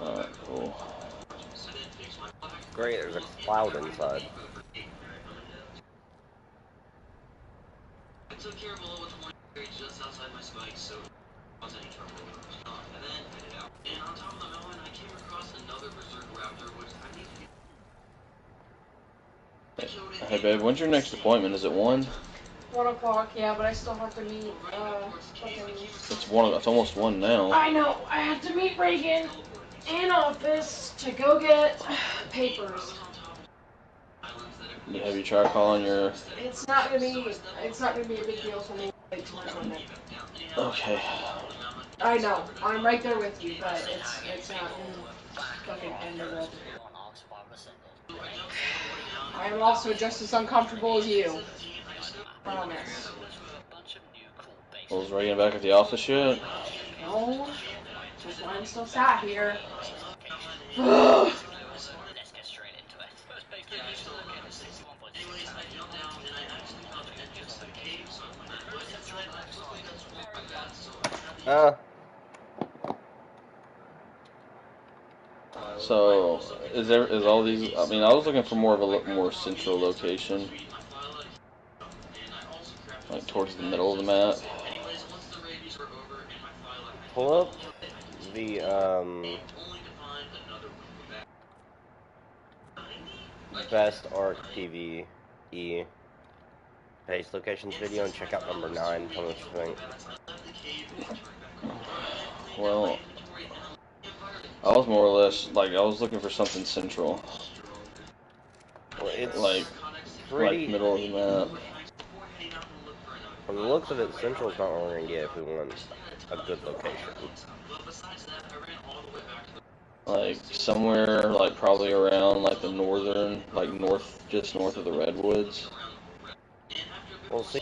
Alright, cool. Great, there's a cloud inside. I took care of a level 20 just outside my spike, so it wasn't any trouble. And then headed out. And on top of the mountain, I came across another berserk raptor, which I need to be. Hey babe, when's your next appointment? Is it 1? 1 o'clock, yeah, but I still have to meet, It's 1. It's almost 1 now. I know, I have to meet Reagan in office to go get papers. Have you tried calling your... It's not gonna be a big deal for me to my appointment. Okay. I know, I'm right there with you, but it's not fucking end of it. I am also just as uncomfortable as you. Promise. Well, is Reagan back at the office yet? No, that's why I'm still sat here. So, is all these... I mean, I was looking for more of a more central location. Like, towards the middle of the map. Pull up the, best ARC PvE base locations video and check out number 9. Tell me what you think. Well, I was more or less, like, I was looking for something central. Well, it's like middle of the map. From the looks of it, Central's not what we're gonna get if we want a good location. Like, somewhere, like, probably around, like, the northern, like, just north of the Redwoods. We'll see.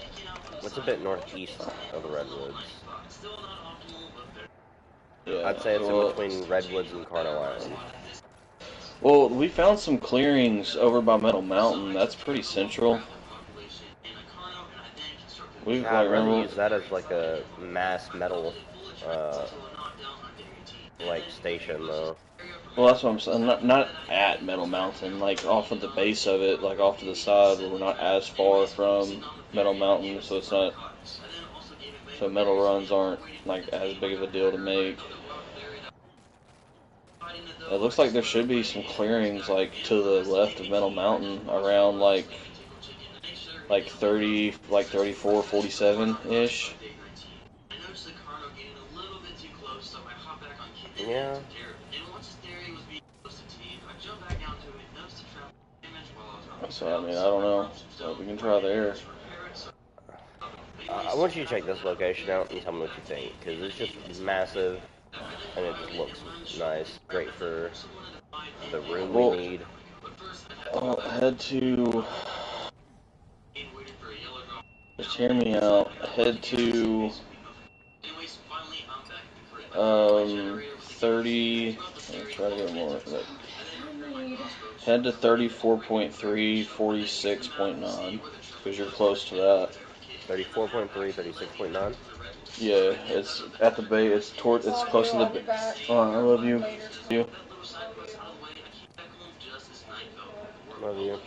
What's a bit northeast of the Redwoods? Yeah, I'd say it's in between Redwoods and Carno Island. Well, we found some clearings over by Metal Mountain. That's pretty central. I'd rather use that as like a mass metal, like station though. Well, that's what I'm saying. Not at Metal Mountain, like off of the base of it, like off to the side, where we're not as far from Metal Mountain, so it's not. So metal runs aren't like as big of a deal to make. It looks like there should be some clearings like to the left of Metal Mountain around like 30, like 34, 47 ish. Yeah. So I mean, I don't know. So we can try there. I want you to check this location out and tell me what you think, because it's just massive, and it just looks nice. Great for the room we need. I'll head to... Just hear me out. Head to... 30... Let's try to get more of it. Head to 34.3, 46.9, because you're close to that. 34.3, 36.9? Yeah, it's at the base. It's close to the. I love you. You. Love you.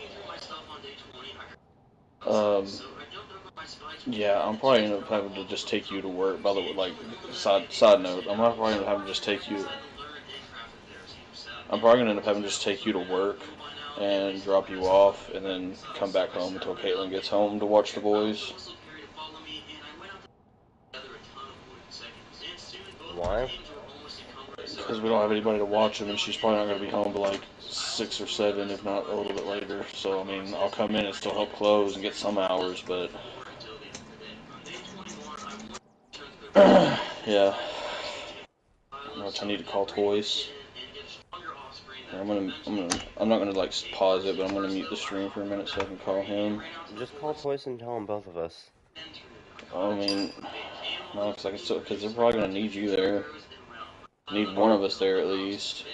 Yeah, I'm probably gonna end up having to just take you to work. By the way, like side note, I'm probably gonna have to just take you. I'm probably gonna end up having to just take you to work and drop you off, and then come back home until Caitlin gets home to watch the boys. Why? Because we don't have anybody to watch them, and she's probably not going to be home till like 6 or 7, if not a little bit later. So, I mean, I'll come in and still help close and get some hours, but... yeah. I know I need to call Toys. I'm not gonna like pause it, but I'm gonna mute the stream for a minute so I can call him. Just call Toys and tell him both of us. I mean, no, because they're probably gonna need you there. Need one of us there at least.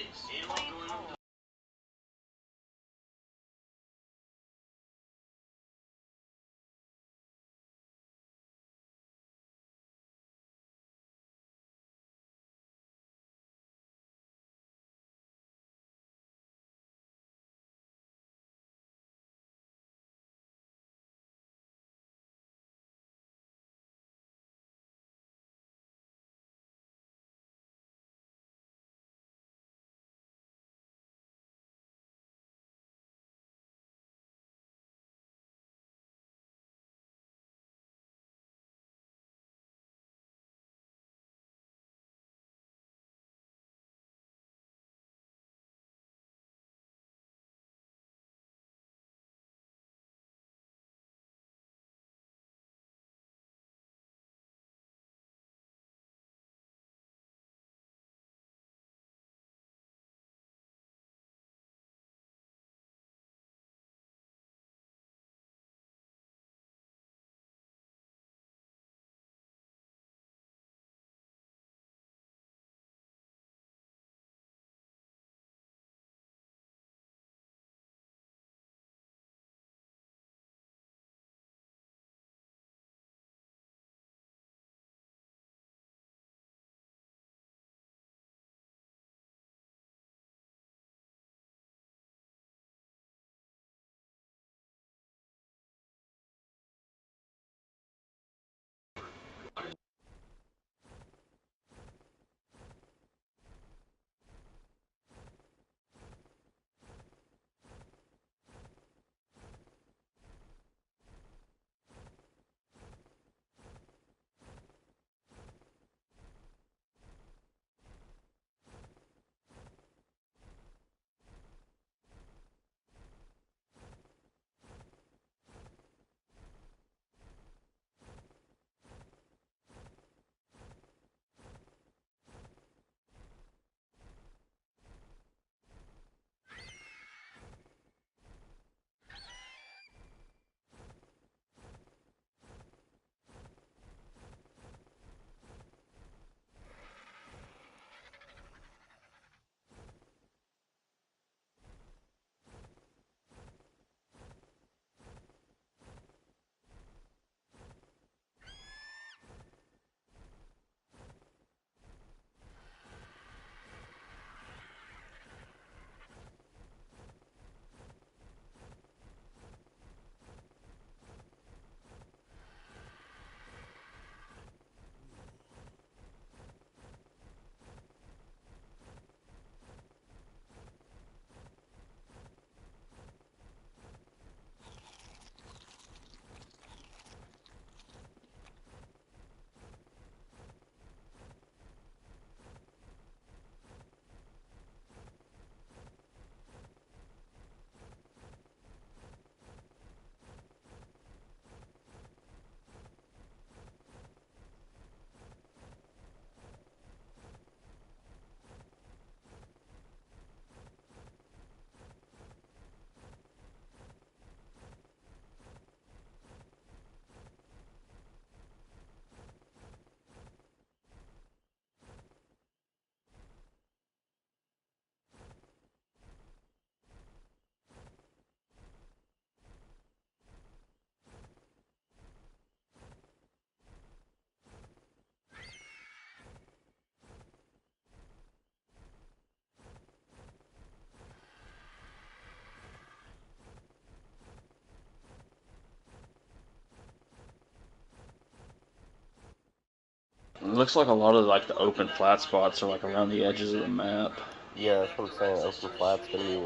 looks like a lot of like the open flat spots are like around the edges of the map. Yeah, that's what I'm saying. Open flat's gonna be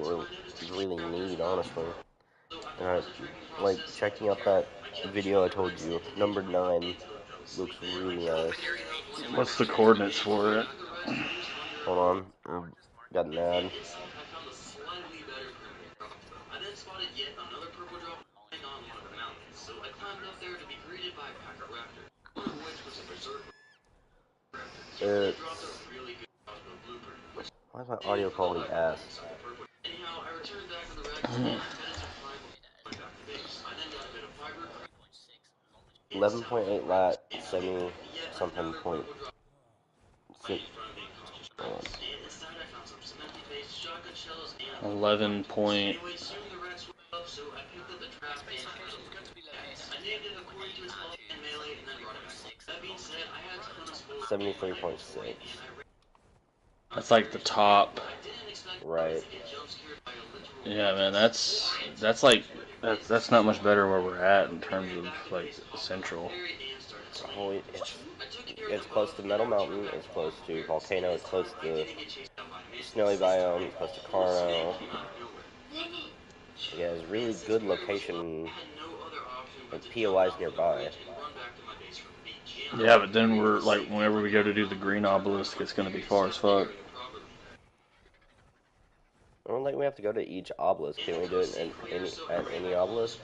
really neat, honestly. And like checking out that video I told you, number 9 looks really nice. What's the coordinates for it? Hold on, got an ad. I then spotted yet another purple drop lying on one of the mountains, so I climbed up there to be greeted by a pack of raptors, one of which was a berserker raptor. He really dropped a really good crossbow blueprint, which Why is my audio quality ass? anyhow, I returned back to the raccoon and headed to find going back to base. I then got a bit of fiber. 11.8 lat, 70 something point. Right in front of me, cautious cracks. And inside I found some cement-based shotgun shells and 11 point. anyway, soon the rats were up, so I picked up the trap and I named it according to its quality and melee and then brought it back. That being said, I had a ton of spoilers. 73.6. That's like the top. Right. Yeah, man, that's like that's not much better where we're at in terms of like central. Oh, it's close to Metal Mountain, it's close to Volcano, it's close to Snowy Biome, it's close to Carno. Yeah, it's really good location, like POIs nearby. Yeah, but then we're like whenever we go to do the green obelisk, it's gonna be far as fuck. I don't think we have to go to each obelisk. Can we do it at any obelisk?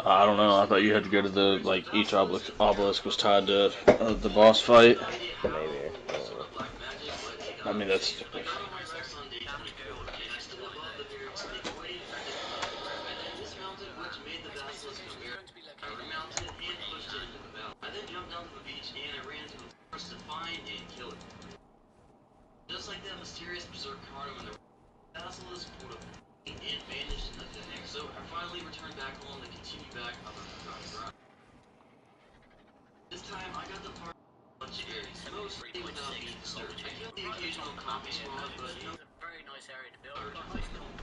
I don't know. I thought you had to go to the like each obelisk was tied to the boss fight. Maybe. I mean that's. I then jumped down to the beach and I ran to the forest to find and kill it. Just like that mysterious berserk carno in the basilisk pulled up and vanished in the thin air. So I finally returned back home to continue back on the forgotten ground. This time I got the part much scary, mostly without being disturbed. I killed the occasional coffee squad, but no. Very nice area to build.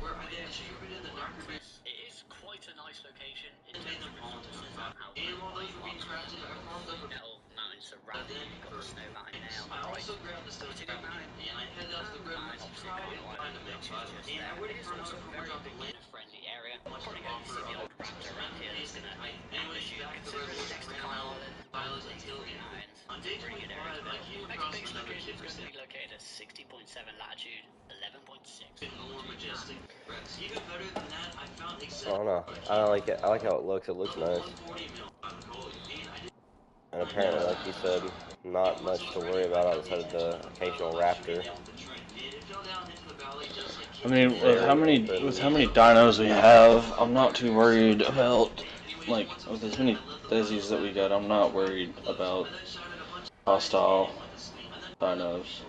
Where I then distributed the narcotics. It is quite a nice location in And made terms them of all into resources a and how And while those were being crafted, I farmed up a metal mountains surrounding it. You've got the snow mountain now. I also grabbed the stone trap and I headed out to the redwoods to try and find a male pilot. And I waited for another purple drop to land. Friendly area. Much to Probably going to offer see the other old raptor around here that's going to anyways, back at the redwoods, I ran around pilots until the end. On day 25, I came across another kid for sale. located at 60.7 latitude, 11.6. More majestic threats. Even better than that, I found I exactly. don't know. I like it. I like how it looks. It looks nice. And apparently, like you said, not much to worry about outside of the occasional raptor. I mean, with how many dinos we have, I'm not too worried about like with as many Desies that we got. I'm not worried about hostile dinos.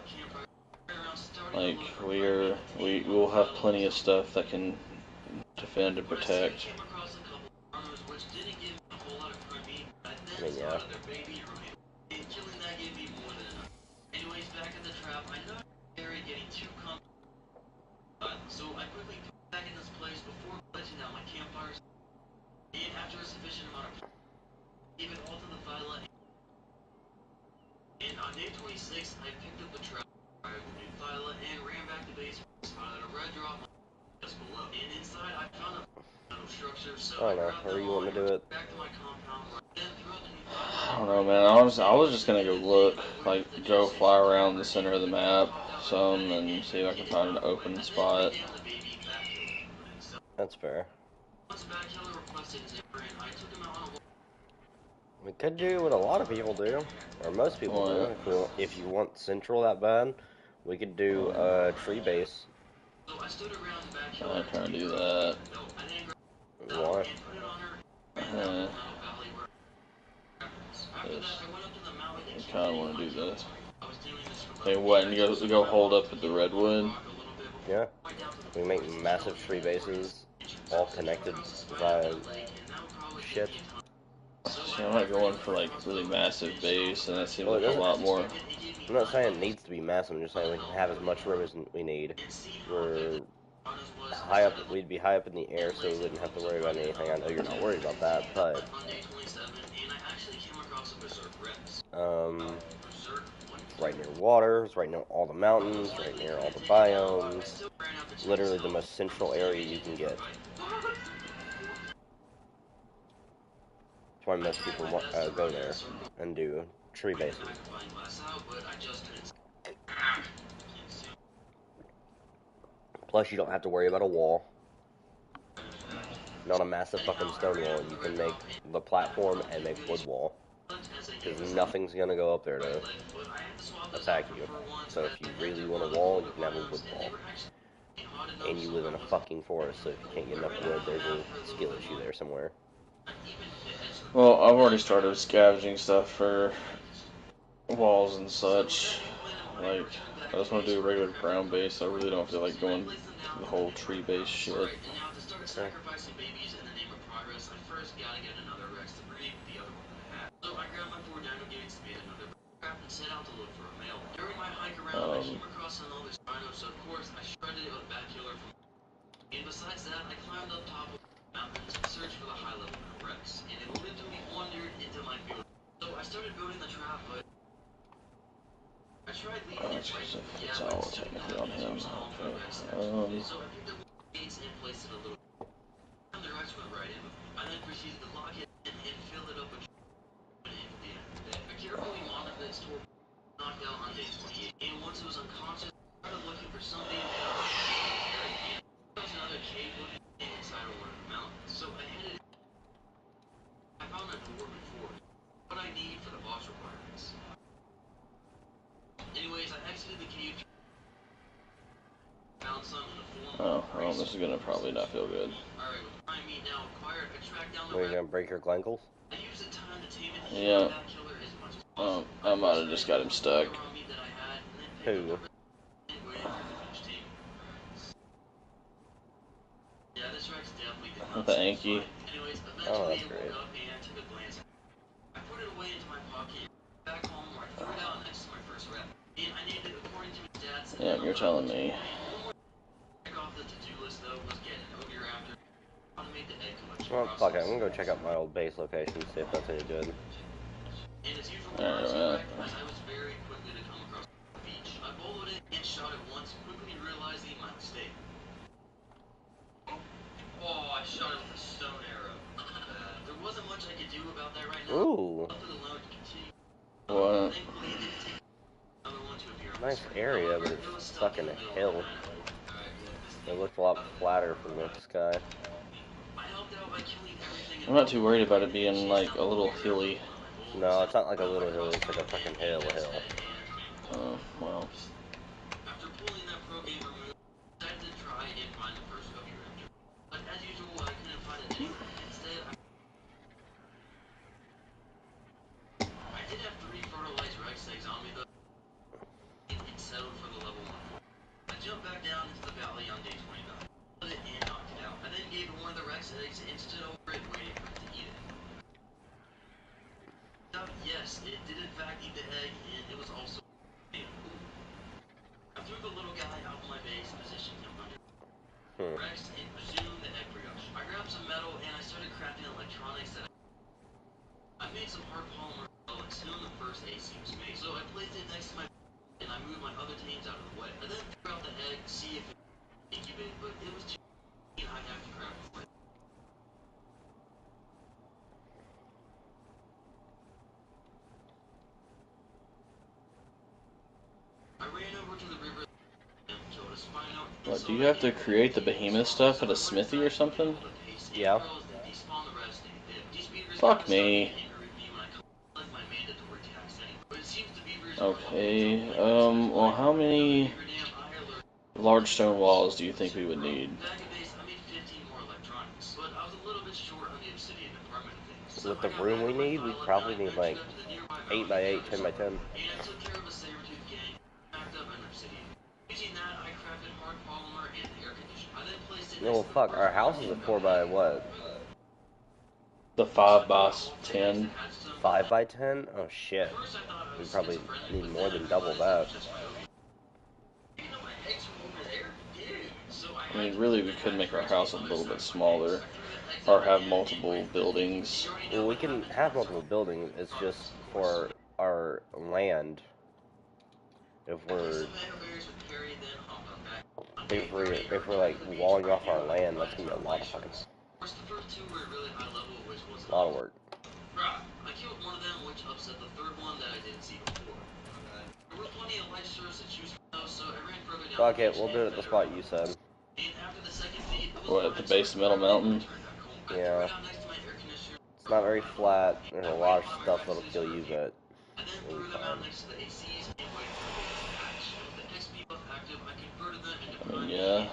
Like we will have plenty of stuff that can defend and protect. I mean, yeah. Anyways, back in the trap, I know Harry getting too comfortable, so I quickly put back in this place before pledging out my campfires. And after a sufficient amount of gave it all to the Thyla. And on day 26, I picked up the trap, fired the new Thyla, and ran back to base. Spotted a red drop just below. And inside, I found a metal structure. So I don't know. How you want to do it? back to my compound. Then threw out the new I don't know, man. I was just gonna go look, like go fly around the center of the map some and see if I can find an open spot. That's fair. We could do what a lot of people do, or most people do. If you want central that bad, we could do a tree base. I'm not trying to do that. Why? I kind of want to do this. Hey, what? And go hold up at the redwood? Yeah. We make massive tree bases, all connected by shit. See, I'm not going for like really massive base, and that seems like a lot more. I'm not saying it needs to be massive. I'm just saying we can have as much room as we need. We're high up. We'd be high up in the air, so we wouldn't have to worry about anything. I know you're not worried about that, but right near water, it's right near all the mountains, right near all the biomes. Literally the most central area you can get. That's why most people go there and do tree bases. Plus, you don't have to worry about a wall. Not a massive fucking stone wall. You can make the platform and make wood wall. Because nothing's gonna go up there to attack you. So if you really want a wall, you can have a wood wall. And you live in a fucking forest, so if you can't get enough wood, there's a skill issue there somewhere. Well, I've already started scavenging stuff for walls and such. Like, I just want to do a regular ground base. I really don't feel like going the whole tree base shit. Okay. So I grabbed my 4 dino gates, made another trap, and set out to look for a male. During my hike around, I came across another rhino, so of course I shredded it with backyard from. And besides that, I climbed up top of the mountains and searched for the high level Rex, and it literally wandered into my field. So I started building the trap, but I tried leaving it right. It's all technically on him. Okay. So I picked up gates and placed it a little. And the Rex went right in. I then proceeded to lock it in and fill it up with. I carefully monitored the store, knocked out on day 28, and once it was unconscious, I started looking for something else. There was another cave looking inside of one of the mountains, so I headed. I found a dwarven forge. What I need for the boss requirements. Anyways, I exited the cave. Found some in the form. Oh, well, this is gonna probably not feel good. Alright, with prime meat now acquired, I tracked down the. Are you gonna break your glankles? I used the time to tame it. Yeah. I might have just got him stuck. Who? With the Anki. Oh, that's great. I put it away into my pocket. Back home where I threw it out next to my first rep. And I named it according to his dad's. Yeah, you're telling me. Off the to-do list though was get an ogre after. Automate the egg collection. Well, fuck it. I'm gonna go check out my old base location, see if that's any good. And as usual, Alright, I was very quickly to come across the beach. I followed it and shot it once, quickly realizing my mistake. Oh, I shot it with a stone arrow. There wasn't much I could do about that right now. Ooh. Left it alone to continue. What? Thankfully, it didn't take another one to appear. Nice area, but it's stuck in a hill. It looked a lot flatter from the sky. I'm not too worried about it being like a little hilly. No, it's not like a little hill, it's like a fucking hill. Oh, well. After pulling that pro game removed, I decided to try and find the first ogre raptor. But as usual, I couldn't find it anywhere. Instead, I did have 3 fertilized Rex eggs on me though. It settled for the level 1. I jumped back down into the valley on day 29. Put it and knocked it out. I then gave it one of the Rex eggs and stood over it waiting for it to eat it. Now, yes, it did in fact eat the egg, and it was also. I threw the little guy out of my base, positioned him under Rex, and resumed the egg production. I grabbed some metal and I started crafting electronics that I made some hard polymer and soon the first AC was made. So I placed it next to my and I moved my other teams out of the way. I then threw out the egg to see if it would incubate, but it was too and I'd have to craft it. I ran over to the river and killed a spino. What, do you have to create the behemoth stuff at a smithy or something? Yeah. Fuck me. Okay, well, how many large stone walls do you think we would need? With the room we need, we probably need like 8 by 8, 10 by 10. No, well, fuck, our house is a 4 by what? The 5 by 10. 5 by 10? Oh shit. We probably need more than double that. I mean, really, we could make our house a little bit smaller, or have multiple buildings. Well, we can have multiple buildings, it's just for our land. if we're like walling off our land, that's gonna be a lot of fucking a lot of work. I killed one of them, which upset the third one that I didn't see before. There were plenty of life sources to choose from, so I ran further down. Fuck it, we'll do it at the spot you said. And after the second feed, What, at the base of Metal Mountain? Yeah. It's not very flat. There's a lot of stuff that'll kill you, but I then you'll be threw them fine. out next to the ACs and waited for the base to hatch. With the XP buff active, I converted them into I mean, prime yeah. and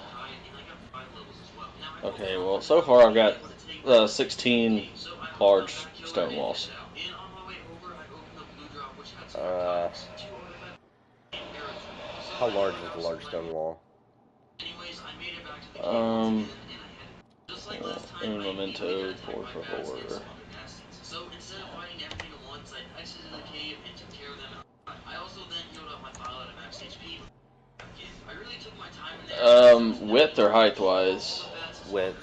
I got 5 levels as well. Now, Okay, well, so far I've got 16 large stone walls. and on my way over, I opened up Blue Drop, which had two artifacts. How large is the large stone wall? Anyways, I made it back to the cave once again, and I had just like last time, Un momento, por favor. So instead of fighting everything at once, I exited the cave and took care of them. I also then healed up my pile at a max HP. I really took my time in there. Width or height wise? Width.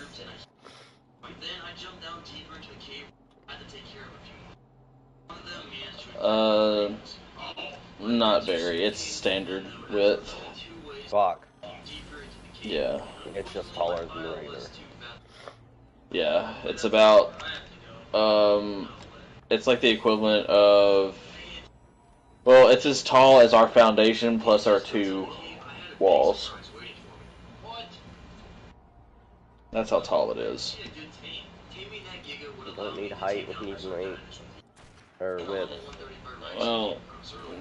Then I jumped down deeper into the cave. I had to take care of a few more. One of them managed to Not very. It's standard width. Fuck. Yeah. It's just taller than the regular. Yeah, it's about, it's like the equivalent of, well, it's as tall as our foundation plus our 2 walls. That's how tall it is. You don't need height, we need length. Or width. Well,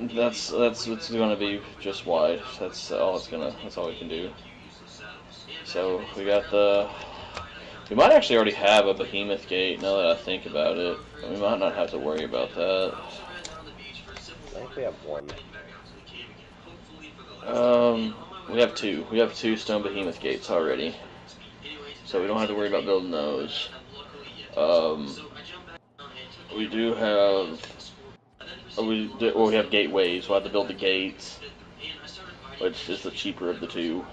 that's it's gonna be just wide. That's all we can do. So we got we might actually already have a behemoth gate now that I think about it. We might not have to worry about that. I think we have one. We have 2. We have 2 stone behemoth gates already, so we don't have to worry about building those. We do have. We have gateways. We'll have to build the gates, which is the cheaper of the 2.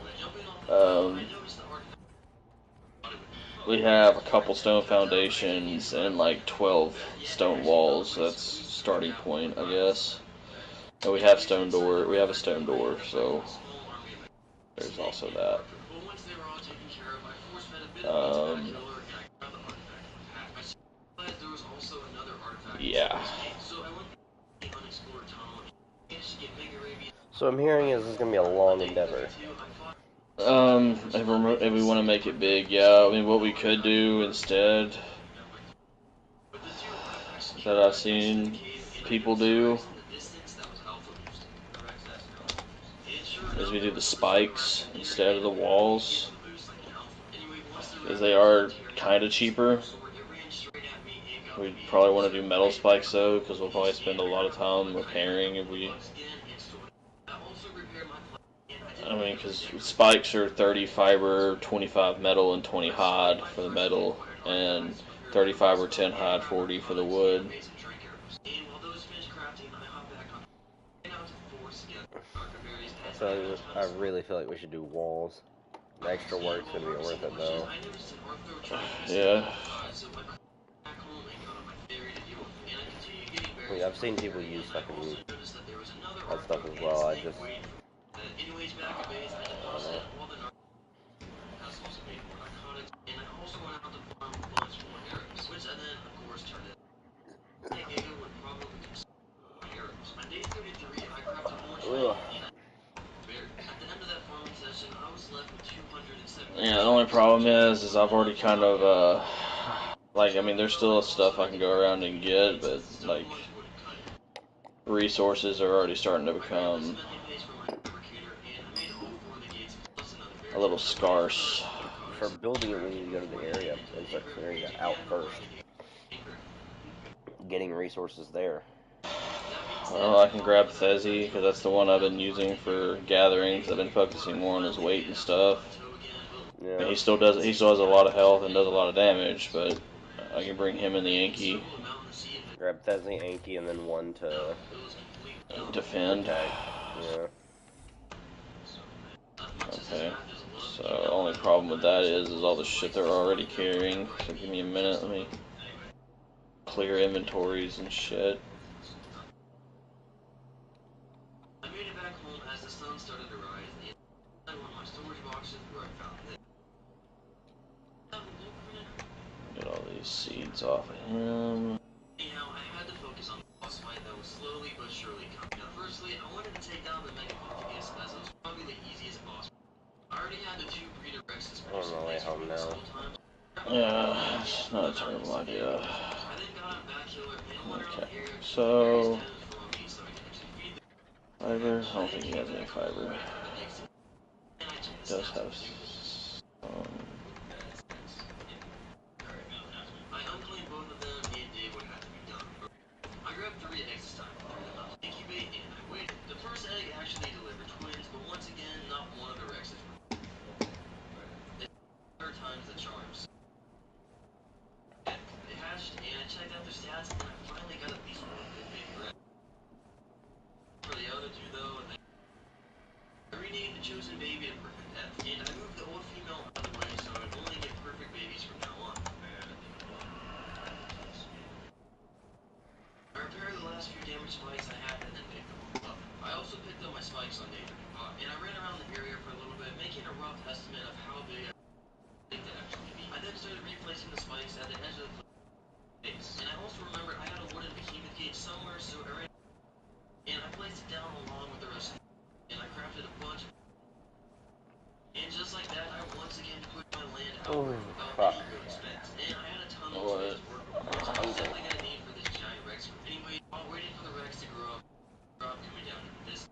We have a couple stone foundations and like 12 stone walls. That's starting point, I guess. And we have stone door. We have a stone door, so there's also that. Yeah. So I'm hearing is this is gonna be a long endeavor. If we want to make it big, yeah. I mean, what we could do instead that I've seen people do is we do the spikes instead of the walls, because they are kind of cheaper. We'd probably want to do metal spikes though, because we'll probably spend a lot of time repairing if we. I mean, because spikes are 30 fiber, 25 metal, and 20 hide for the metal, and 30 fiber, 10 hide, 40 for the wood. So I really feel like we should do walls. The extra work's gonna be worth it though. Yeah. I mean, I've seen people use fucking that stuff as well. I just. Ugh. Yeah, the only problem is I've already kind of, like, I mean, there's still stuff I can go around and get, but, like, resources are already starting to become a little scarce. For building it, we need to go to the area and start clearing it out first. Getting resources there. Well, I can grab Thezi, because that's the one I've been using for gathering, because I've been focusing more on his weight and stuff. Yeah. And he still has a lot of health and does a lot of damage, but I can bring him in the Yankee. Grab Thezi, Anki, and then one to defend. protect. Yeah. Okay. So the only problem with that is all the shit they're already carrying. So give me a minute, let me clear inventories and shit. I made it back home as sun started to rise, and I one of my storage boxes where I found this. Get all these seeds off of him. Anyhow, I had to focus on the boss fight that was slowly but surely coming. Now, firstly, I wanted to take down the Mega Ponticus, as it was probably the easiest boss. I already had the 2 breeder Rexes On my way home now. Yeah, it's not a terrible idea. I then got on Backhiller and went around Okay, the area so for me so I can actually feed them. fiber. I don't think he has any fiber. And I checked He the does stats. have some. I unclaimed both of them and did what had to be done. I grabbed 3 eggs this time, threw them out to incubate, and I waited. The first egg actually delivered twins, but once again, not one of the Rexes. The third time's the charms. They hatched, and I checked out their stats, and I finally got at least one good baby Rex. For the other 2, though, I renamed the chosen baby to Perfect Death, and I moved the old female out of the way so I'd only get perfect babies from now on. I repaired the last few damaged spikes I had and then picked them up. I also picked up my spikes on Nature, and I ran around the area for a little bit, making a rough estimate of how big I think that actually be. I then started replacing the spikes at the edge of the face, and I also remembered I had a wooden behemoth cage somewhere, so I ran and I placed it down along with the rest of it, and I crafted a bunch of. And just like that, I once again put my land out without any real expense. And I had a ton of tools to work with, which I was definitely going to need for this giant Rex. Anyway, while waiting for the Rex to grow up coming down into this.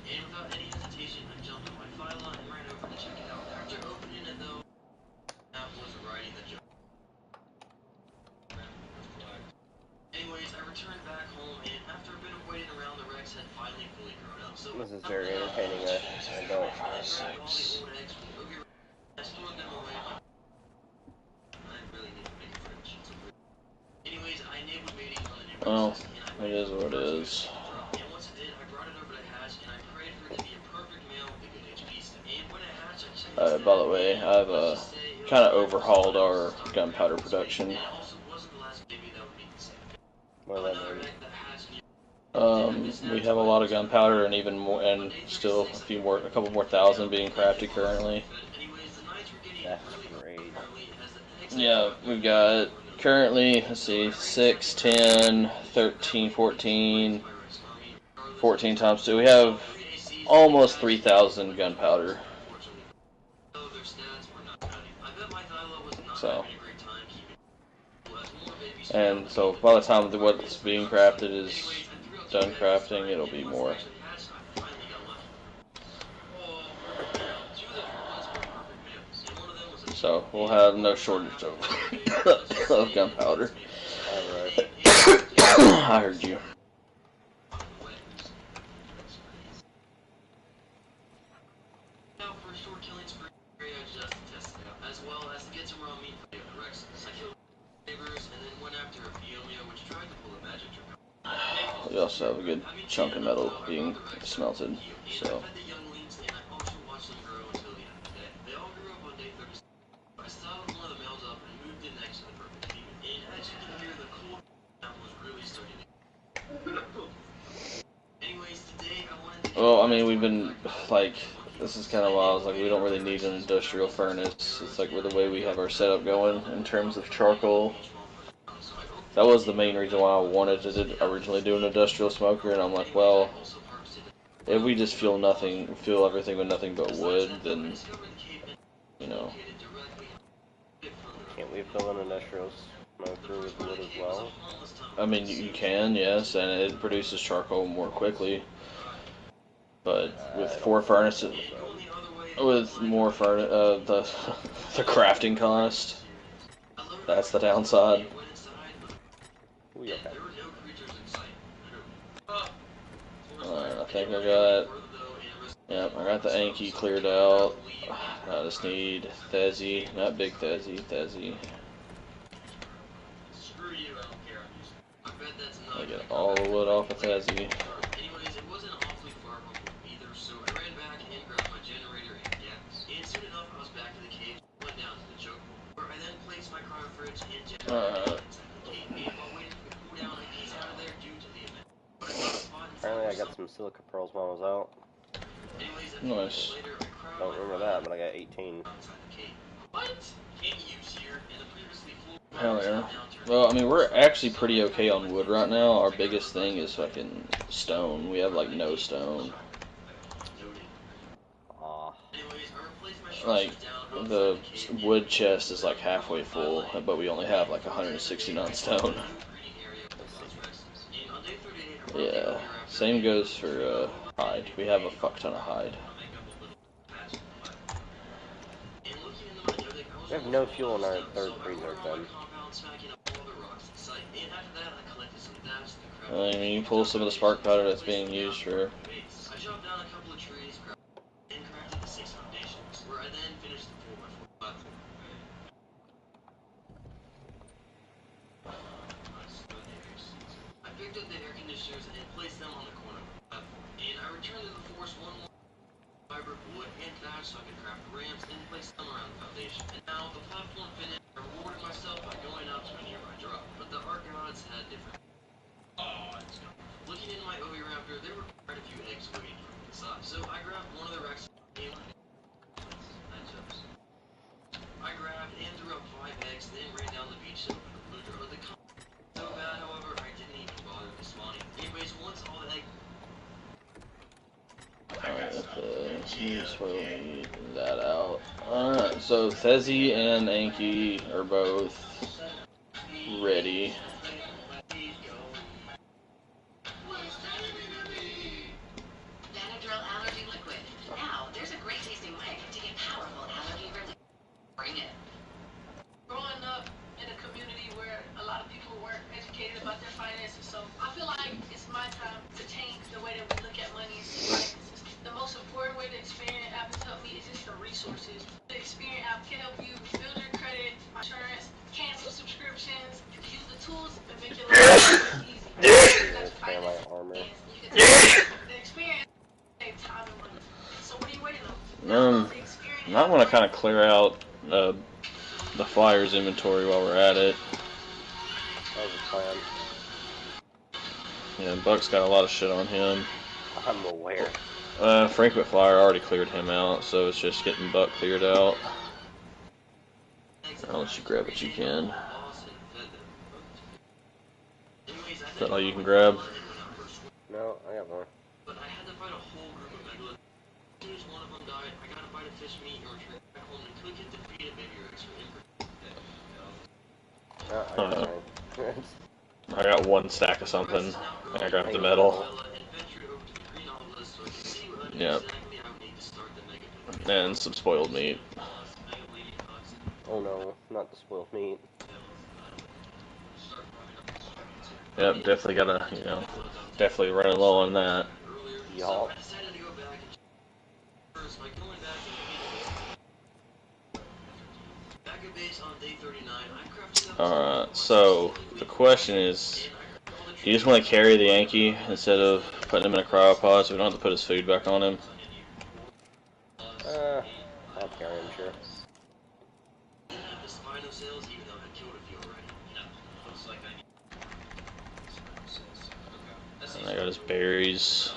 And without any hesitation, I jumped on my Phyla and ran over to check it out. After opening it though, that was riding the jump. Anyways, I returned back home, and after a bit of waiting around, the Rex had finally fully grown up. So This is very entertaining. I don't. I grabbed all the old eggs from the Oogie. I stored them away. I really need to make a fridge. Anyways, I enabled mating on the new Well, Rexes, and I it is what it is. and once it did, I brought it over to hatch, and I prayed for it to be a perfect male with a good HP stat. And when it hatched, I checked By the way, I've kind of overhauled our gunpowder production. it also wasn't the last baby that would be the same. What does that mean? We have a lot of gunpowder and even more, and still a couple more thousand being crafted currently. That's great. Yeah, we've got currently, let's see, 6, 10, 13, 14, 14 times 2. We have almost 3,000 gunpowder. So, and so by the time what's being crafted is done crafting, it'll be more. So we'll have no shortage of gunpowder. Alright. I heard you. For a short killing spree, just to test it out, as well as to get some raw meat for the other Rexes. I killed neighbors and then went after a Fiomia, which tried to pull a magic trick. We also have a good chunk of metal being smelted. So. I fed the younglings and I also watched them grow until the end of the day. They all grew up on day 36. I saddled one of the males up and moved it next to the perfect female. And as you can hear, the cold was really starting to. Anyways, today I wanted to. Well, I mean, we've been like, this is kind of wild. It's like we don't really need an industrial furnace. It's like with the way we have our setup going in terms of charcoal. That was the main reason why I wanted to originally do an industrial smoker, and I'm like, well, if we just fuel everything with nothing but wood, then, you know. Can't we fill an industrial smoker with wood as well? I mean, you can, yes, and it produces charcoal more quickly. But with 4 furnaces, with more the crafting cost, that's the downside. We okay. I think I got, yep, I got the Anki cleared out. I just need Thezi, not big Thezi. I get all the wood off of Thezi. Anyways, it wasn't awfully far from home either, so I ran back and grabbed my generator and gas. And soon enough, I was back to the cave, went down to the choke hole, where I then placed my cryo fridge and generator inside the cave. And while waiting for the cool down, I pieced out of there due to the event. But I found a spot inside Apparently I got some silica pearls when I was out. Nice. Don't remember that, but I got 18. Hell yeah. Well, I mean, we're actually pretty okay on wood right now. Our biggest thing is fucking stone. We have like no stone. Aw. Like, the wood chest is like halfway full, but we only have like 169 stone. Yeah. Same goes for hide. We have a fuck ton of hide. We have no fuel in our third freezer then. I mean, you pull some of the spark powder that's being used for. I chopped down a couple of trees, and crafted the 6 foundations, where I then finished the 4x4 platform. I picked up the air conditioners and placed them on the corner of the platform, and I returned to the forest one more fiber, wood, and thatch so I could craft ramps and place them around the foundation. And now, the platform finished, I rewarded myself by going out to a nearby drop, but the art gods had different. Looking into my Oviraptor, there were quite a few eggs waiting for me inside, so I grabbed one of the racks. I grabbed and threw up 5 eggs, then ran down the beach to open the blue door. The so bad, however, I didn't even bother respawning. Anyways, once all the eggs. Alright, let's weed that out. Alright, so Thezi and Anki are both ready. Benadryl allergy liquid. Now, there's a great tasting way to get powerful allergy relief. Bring it. Growing up in a community where a lot of people weren't educated about their finances, so I feel like it's my time to change the way that we look at money and see finances. The most important way the Experian app has helped me is just the resources. The Experian app can help you build your credit, insurance, cancel subscriptions, use the tools and make your life easy. Spare my armor. The Experian save time and money. So what are you waiting on? I want to kind of clear out the Flyers inventory while we're at it. That was a plan. Yeah, Buck's got a lot of shit on him. I'm aware. Frank McFlyer already cleared him out, so it's just getting Buck cleared out. I'll let you grab what you can. Is that all you can grab? No, I got more. But I had to fight a whole group of megalodons. As soon as one of them died, I got a bite of fish meat and returned back home and cook it to feed a baby Rex for imprint. I got one stack of something. I grabbed the metal. Yep. And some spoiled meat. Oh no, not the spoiled meat. Yep, definitely gotta, definitely running low on that. Y'all. Alright, so the question is, do you just want to carry the Yankee instead of putting him in a cryopod so we don't have to put his food back on him? I'll carry him, sure. And I got his berries.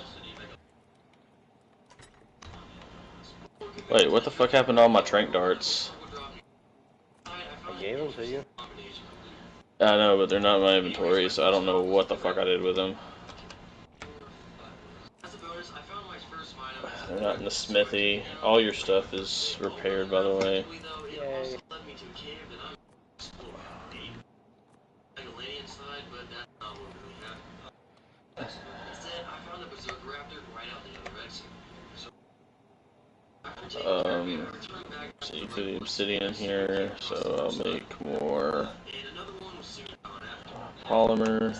Wait, what the fuck happened to all my trank darts? I gave them to you. I know, but they're not in my inventory, so I don't know what the fuck I did with them. They're not in the smithy. All your stuff is repaired, by the way. Yay. So you put the obsidian here, so I'll make more polymer.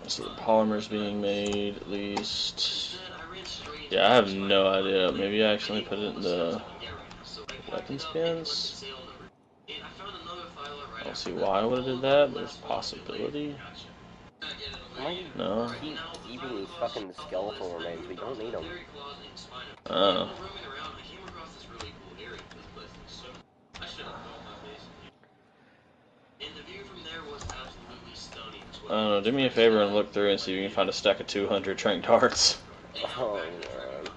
So the polymer's being made at least. Yeah, I have no idea. Maybe I actually put it in the weapons bins. I don't see why I would have did that, but it's a possibility. No. Keep eating these fucking skeletal remains. We don't need them. Oh. I don't know, do me a favor and look through and see if you can find a stack of 200 trained darts. Oh, man.